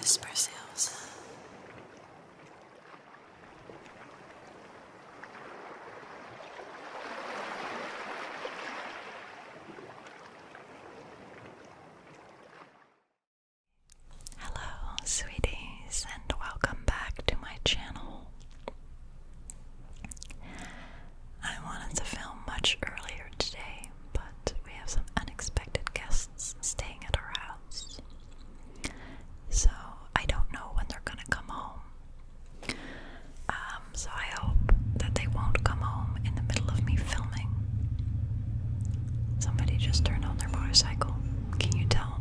Whispers Hills. Hello, sweeties, and welcome back to my channel. I wanted to film much earlier today, but we have some unexpected guests staying at our house. So I don't know when they're gonna come home. So I hope that they won't come home in the middle of me filming. Somebody just turned on their motorcycle. Can you tell?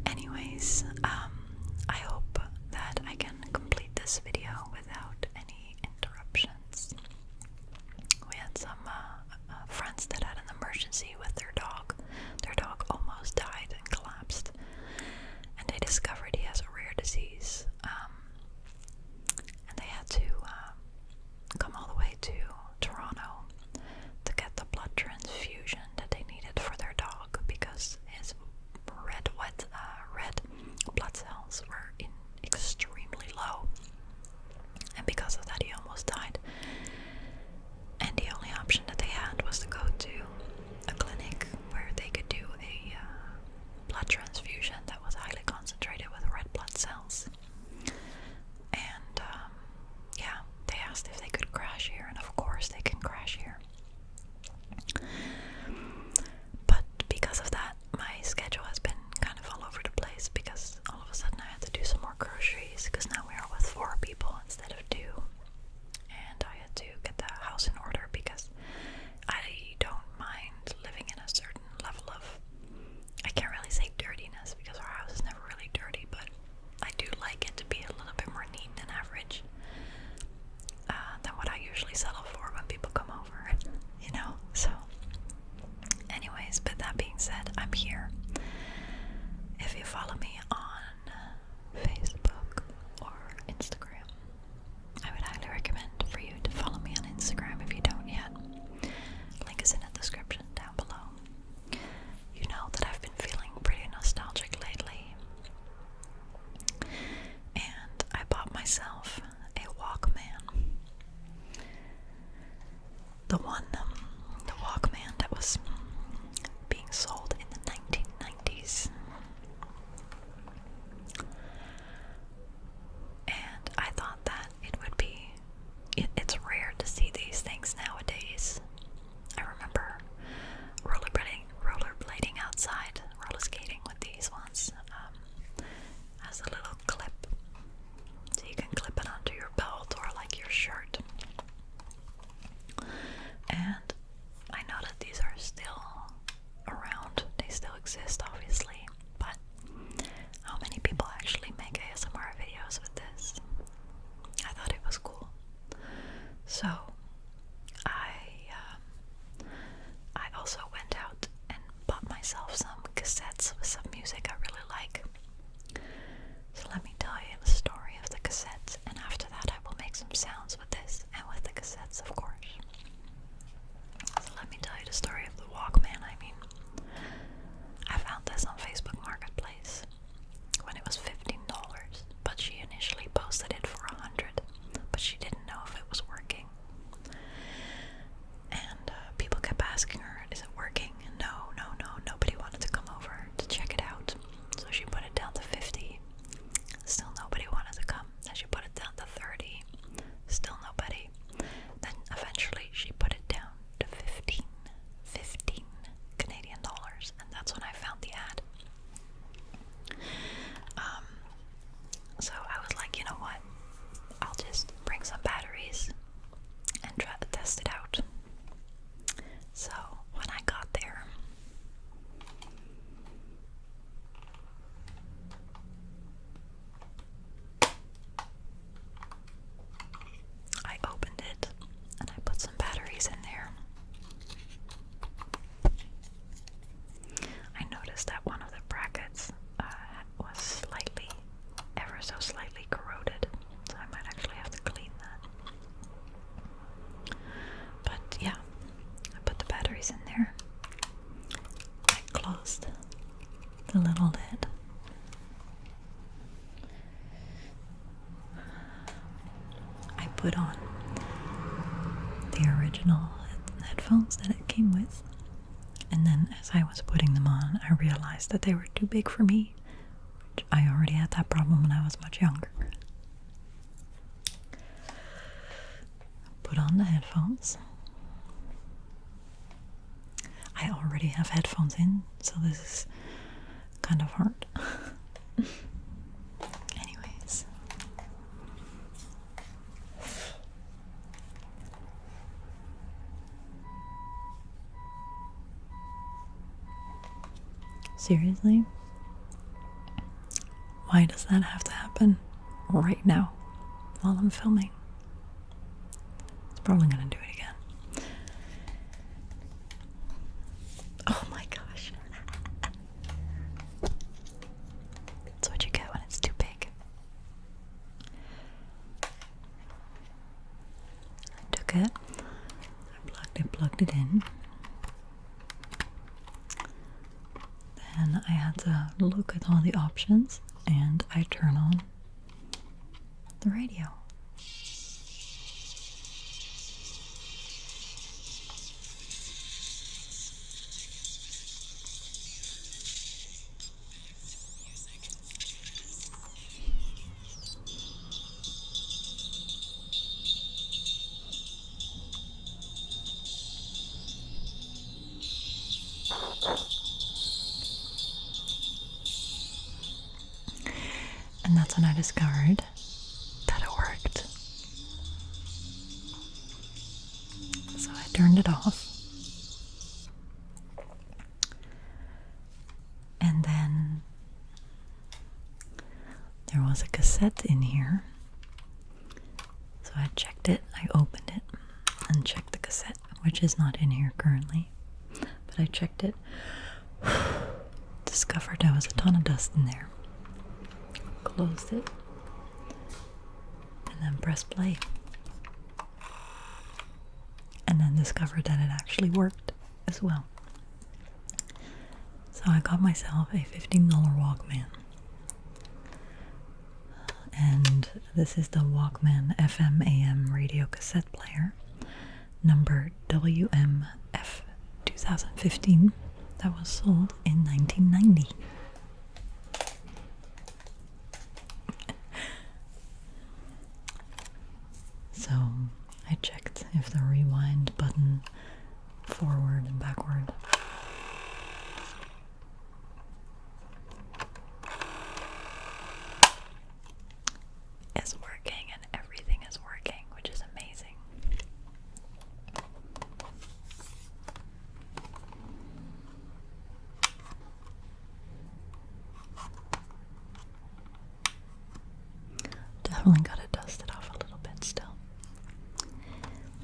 Anyways, I hope that I can complete this video without any interruptions. We had some friends that had an emergency with their dog. Their dog almost died and collapsed, and they discovered he has a rare disease, and they had to come all the way to Toronto to get the blood transfusion that they needed for their dog because his red blood cells were extremely low, and because of that he almost died. And the only option that they had was to go to a clinic where they could do a blood transfusion that was highly concentrated with red blood cells. And yeah, they asked if they could crash here, and of course they can crash here. But because of that, my schedule has been kind of all over the place because all of a sudden I had to do some more groceries because now we are with 4 people instead of 2. And I had to get the house in order because I don't mind living in a certain level of, I can't really say dirtiness because our house is never really dirty, but I do like it to be a little bit more neat than average than what I usually settle for when people come over, you know? So anyways, but that being said, I'm here. If you follow me on Facebook or Instagram, I would highly recommend for you to follow me on Instagram if you don't yet. Link is in the description down below. You know that I've been feeling pretty nostalgic lately, and I bought myself a Walkman. The Walkman that was being sold in the 1990s. And I thought that it would be, it's rare to see these things nowadays. I remember rollerblading outside, roller skating with these ones. Has a little clip, so you can clip it onto your belt or like your shirt. And I know that these are still around, they still exist obviously, but how many people actually make ASMR videos with this? I thought it was cool. So I also went out and bought myself some cassettes with some music I really like. So let me tell you the story of the cassettes, and after that I will make some sounds with this and with the cassettes, of course. So let me tell you the story of the Walkman. I mean, I found this on Facebook Marketplace when it was $15, but she initially posted it for $100, but she didn't know if it was working. the little lid. I put on the original headphones that it came with, and then as I was putting them on, I realized that they were too big for me, which I already had that problem when I was much younger. Put on the headphones. I already have headphones in, so this is kind of hard. Anyways. Seriously? Why does that have to happen right now while I'm filming? It's probably gonna do it again. Oh my gosh. That's what you get when it's too big. I took it, I plugged it in. Then I had to look at all the options and I turn on the radio. And that's when I discovered that it worked. So I turned it off. And then there was a cassette in here. So I checked it, I opened it, and checked the cassette, which is not in here currently. But I checked it, discovered there was a ton of dust in there. Closed it, and then pressed play. And then discovered that it actually worked as well. So I got myself a $15 Walkman. And this is the Walkman FM AM radio cassette player, number WMF 2015, that was sold in 1990. So I checked if the rewind button forward and backward is working, and everything is working, which is amazing. Definitely gotta dust it off a little bit still.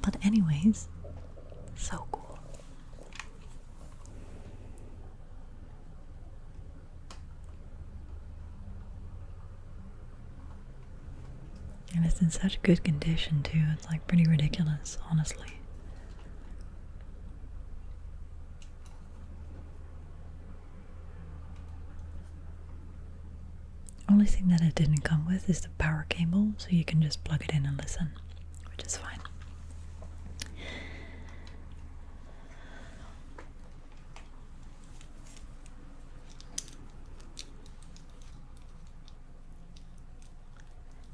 But anyways, so cool. And it's in such good condition too, it's like pretty ridiculous, honestly. Only thing that it didn't come with is the power cable, so you can just plug it in and listen, which is fine.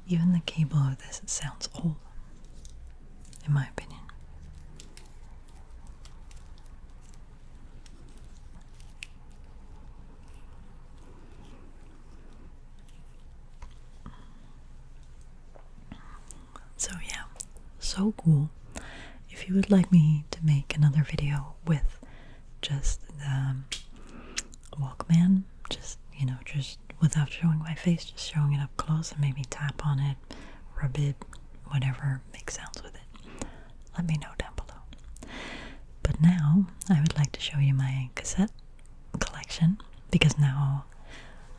Even the cable of this, it sounds old, in my opinion. So yeah, so cool. If you would like me to make another video with just the Walkman, just without showing my face, just showing it up close and maybe tap on it, rub it, whatever, make sounds with it, let me know down below. But now I would like to show you my cassette collection, because now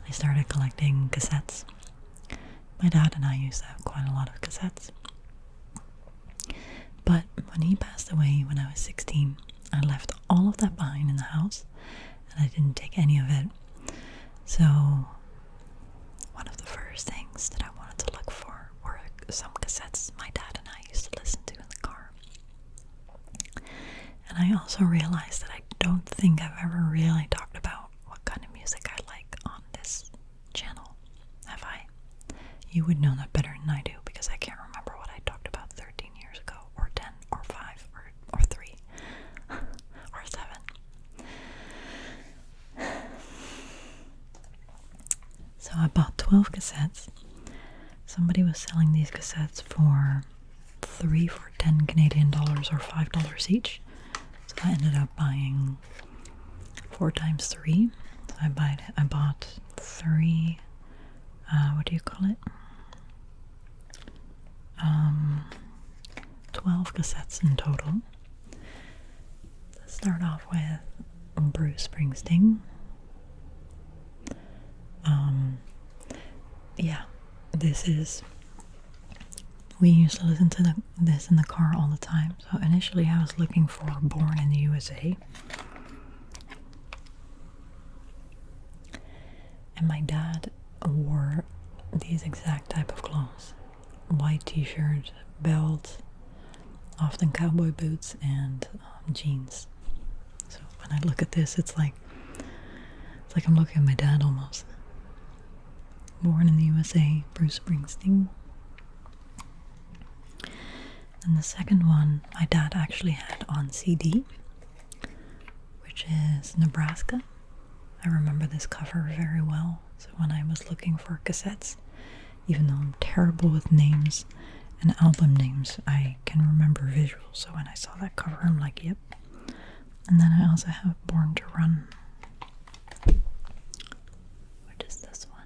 I started collecting cassettes. My dad and I used to have quite a lot of cassettes. But when he passed away when I was 16, I left all of that behind in the house, and I didn't take any of it So one of the first things that I wanted to look for were some cassettes my dad and I used to listen to in the car. And I also realized that I don't think I've ever really talked about what kind of music I like on this channel. Have I? You would know that better than I do, because I can't remember what I talked about 13 years ago, or 10, or 5, or 3, or 7. So I bought 12 cassettes. Somebody was selling these cassettes for 3 for 10 Canadian dollars or $5 each. So I ended up buying 4 times 3. So I bought 3, what do you call it? 12 cassettes in total. Let's start off with Bruce Springsteen. Yeah, we used to listen to this in the car all the time. So initially I was looking for Born in the USA. And my dad wore these exact type of clothes. White t-shirt, belt, often cowboy boots, and jeans. So when I look at this, it's like I'm looking at my dad almost. Born in the USA, Bruce Springsteen. And the second one my dad actually had on CD, which is Nebraska. I remember this cover very well. So when I was looking for cassettes, even though I'm terrible with names and album names, I can remember visuals. So when I saw that cover, I'm like, yep. And then I also have Born to Run, which is this one.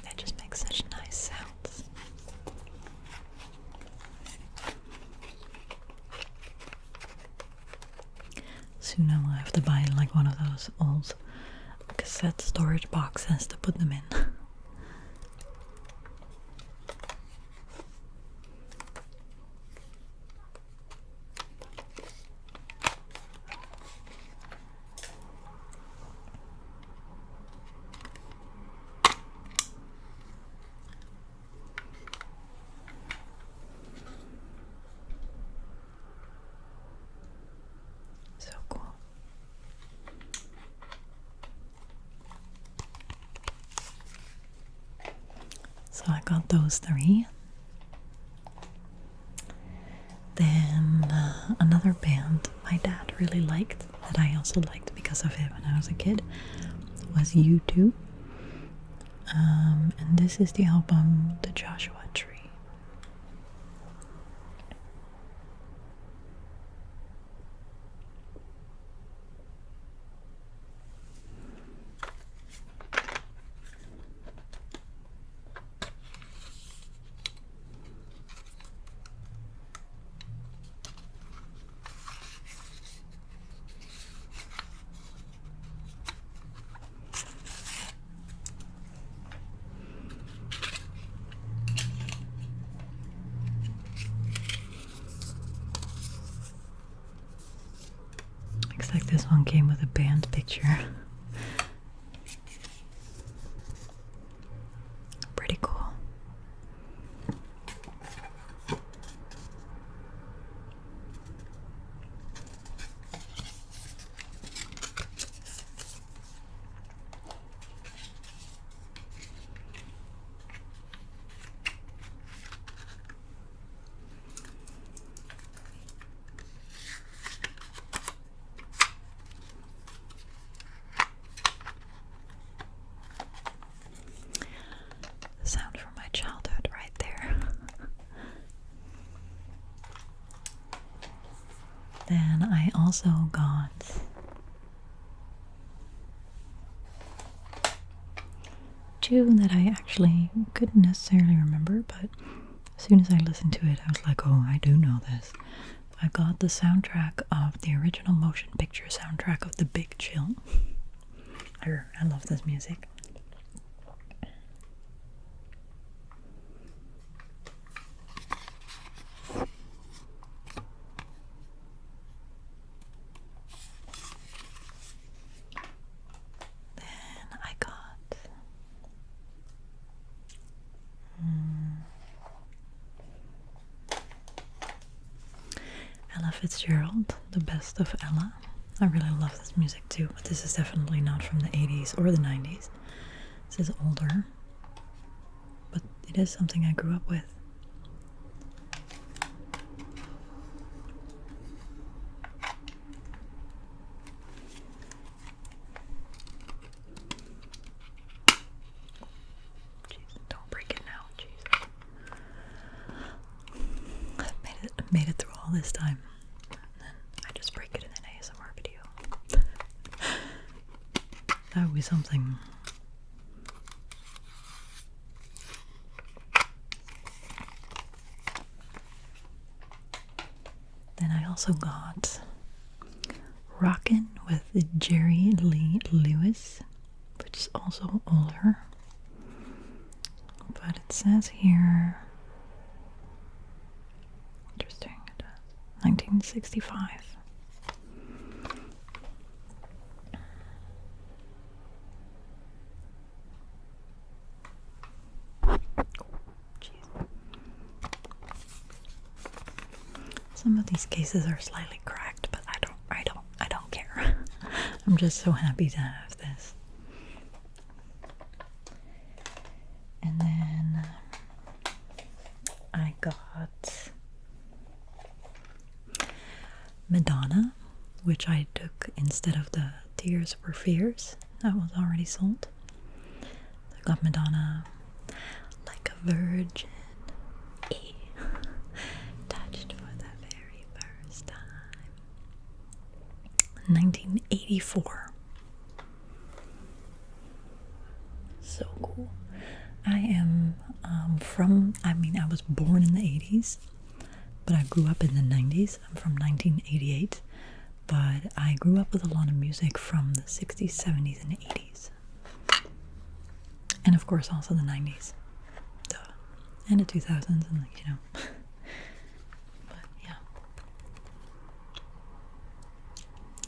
They just make such nice sounds. Soon I will have to buy like one of those old cassette storage boxes to put them in. So cool. So I got those 3. Then another band my dad really liked, that I also liked because of it when I was a kid, was U2. And this is the album The Joshua Tree. Looks like this one came with a band picture. Pretty cool. Sound from my childhood right there. Then I also got two that I actually couldn't necessarily remember, but as soon as I listened to it, I was like, oh, I do know this. I got the soundtrack of the original motion picture soundtrack of The Big Chill. I love this music. Fitzgerald, The Best of Ella. I really love this music too, but this is definitely not from the 80s or the 90s. This is older, but it is something I grew up with. Jeez, don't break it now, jeez. I've made it through all this time. I just break it in an ASMR video. That would be something. Then I also got Rockin' with Jerry Lee Lewis, which is also older. But it says here, interesting, 1965. Some of these cases are slightly cracked, but I don't care. I'm just so happy to have this. And then I got Madonna, which I took instead of the Tears for Fears that was already sold. I got Madonna, Like a Virgin, touched for the very first time. 1984. So cool. I was born in the 80s, but I grew up in the 90s. I'm from 1988, but I grew up with a lot of music from the 60s, 70s, and 80s. And of course also the 90s. Duh. And the 2000s, and But yeah.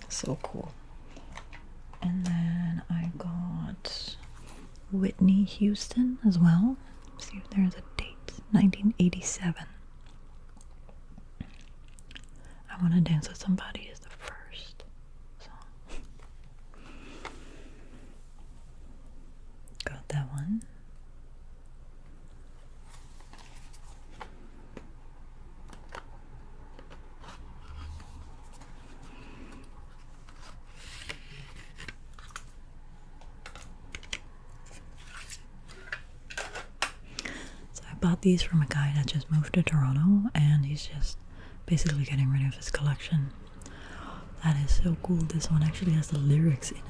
So cool. And then I got Whitney Houston as well. Let's see if there's a date. 1987. I Wanna Dance with Somebody is the first song. Got that one. Bought these from a guy that just moved to Toronto, and he's just basically getting rid of his collection. That is so cool. This one actually has the lyrics in it.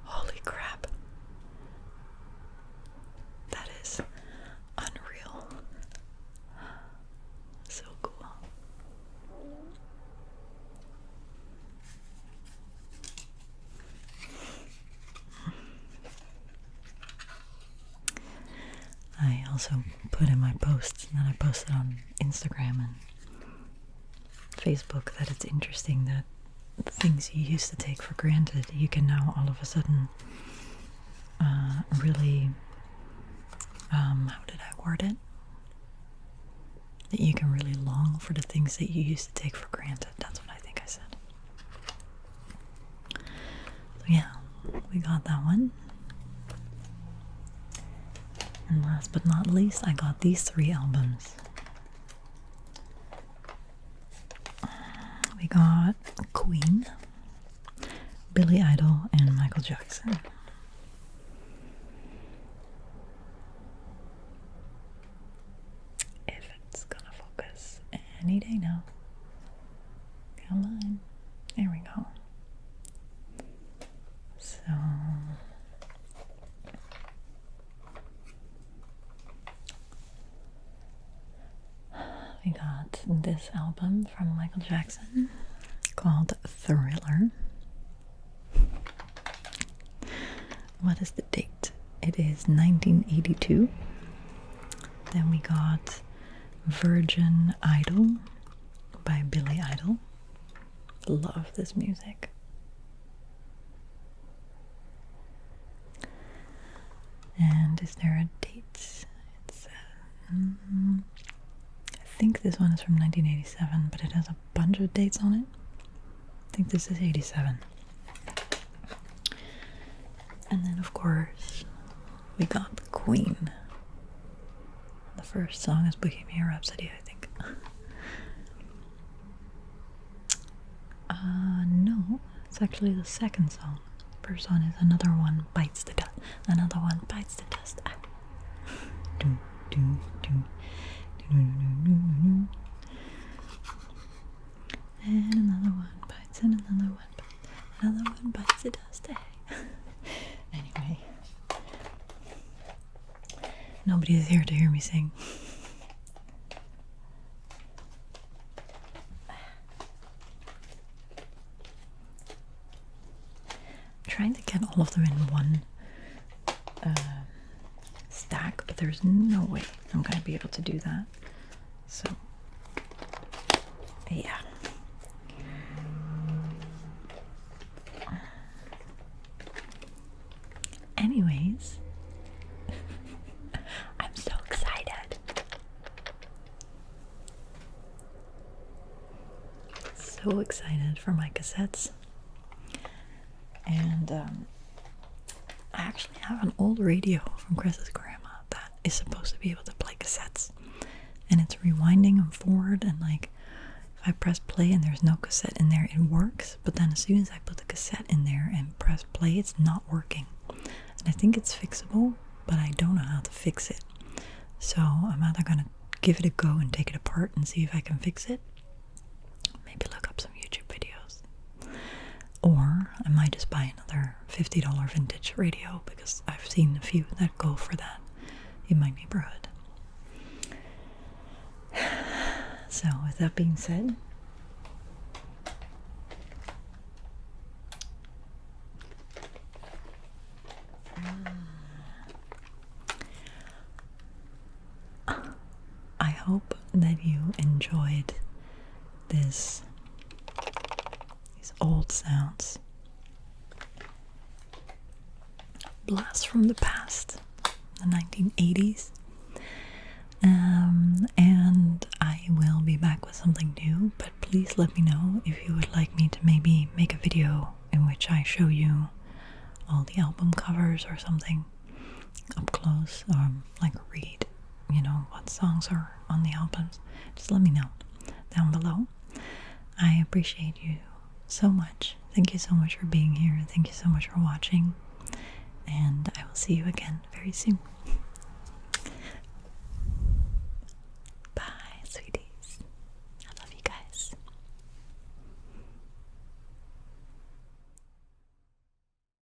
Holy crap. That is unreal. So cool. I also put in my posts that I posted on Instagram and Facebook that it's interesting that things you used to take for granted, you can now all of a sudden really, how did I word it? That you can really long for the things that you used to take for granted. That's what I think I said. So yeah, we got that one. And last but not least, I got these 3 albums. We got Queen, Billy Idol, and Michael Jackson. If it's gonna focus any day now. Come on. There we go. So we got this album from Michael Jackson called Thriller. What is the date? It is 1982. Then we got Virgin Idol by Billy Idol. Love this music. And is there a date? It says this one is from 1987, but it has a bunch of dates on it. I think this is 87. And then, of course, we got the Queen. The first song is Bohemian Rhapsody, I think. No, it's actually the second song. First one is Another One Bites the Dust. Another One Bites the Dust. Doom, doom, doom. And another one bites, and another one bites. Another one bites the dust. Anyway. Nobody is here to hear me sing. Trying to get all of them in one stack, but there's no way I'm going to be able to do that. So, yeah. Anyways, I'm so excited. So excited for my cassettes. And I actually have an old radio from Chris's grandma that is supposed to be able to play cassettes. And it's rewinding them forward, and like if I press play and there's no cassette in there, it works. But then as soon as I put the cassette in there and press play, it's not working. And I think it's fixable, but I don't know how to fix it. So I'm either gonna give it a go and take it apart and see if I can fix it. Maybe look up some YouTube videos. Or I might just buy another $50 vintage radio, because I've seen a few that go for that in my neighborhood. So with that being said, I hope that you enjoyed these old sounds. Blast from the past, the 1980s. And I will be back with something new, but please let me know if you would like me to maybe make a video in which I show you all the album covers or something up close, or like read, what songs are on the albums. Just let me know down below. I appreciate you so much. Thank you so much for being here. Thank you so much for watching. And I will see you again very soon.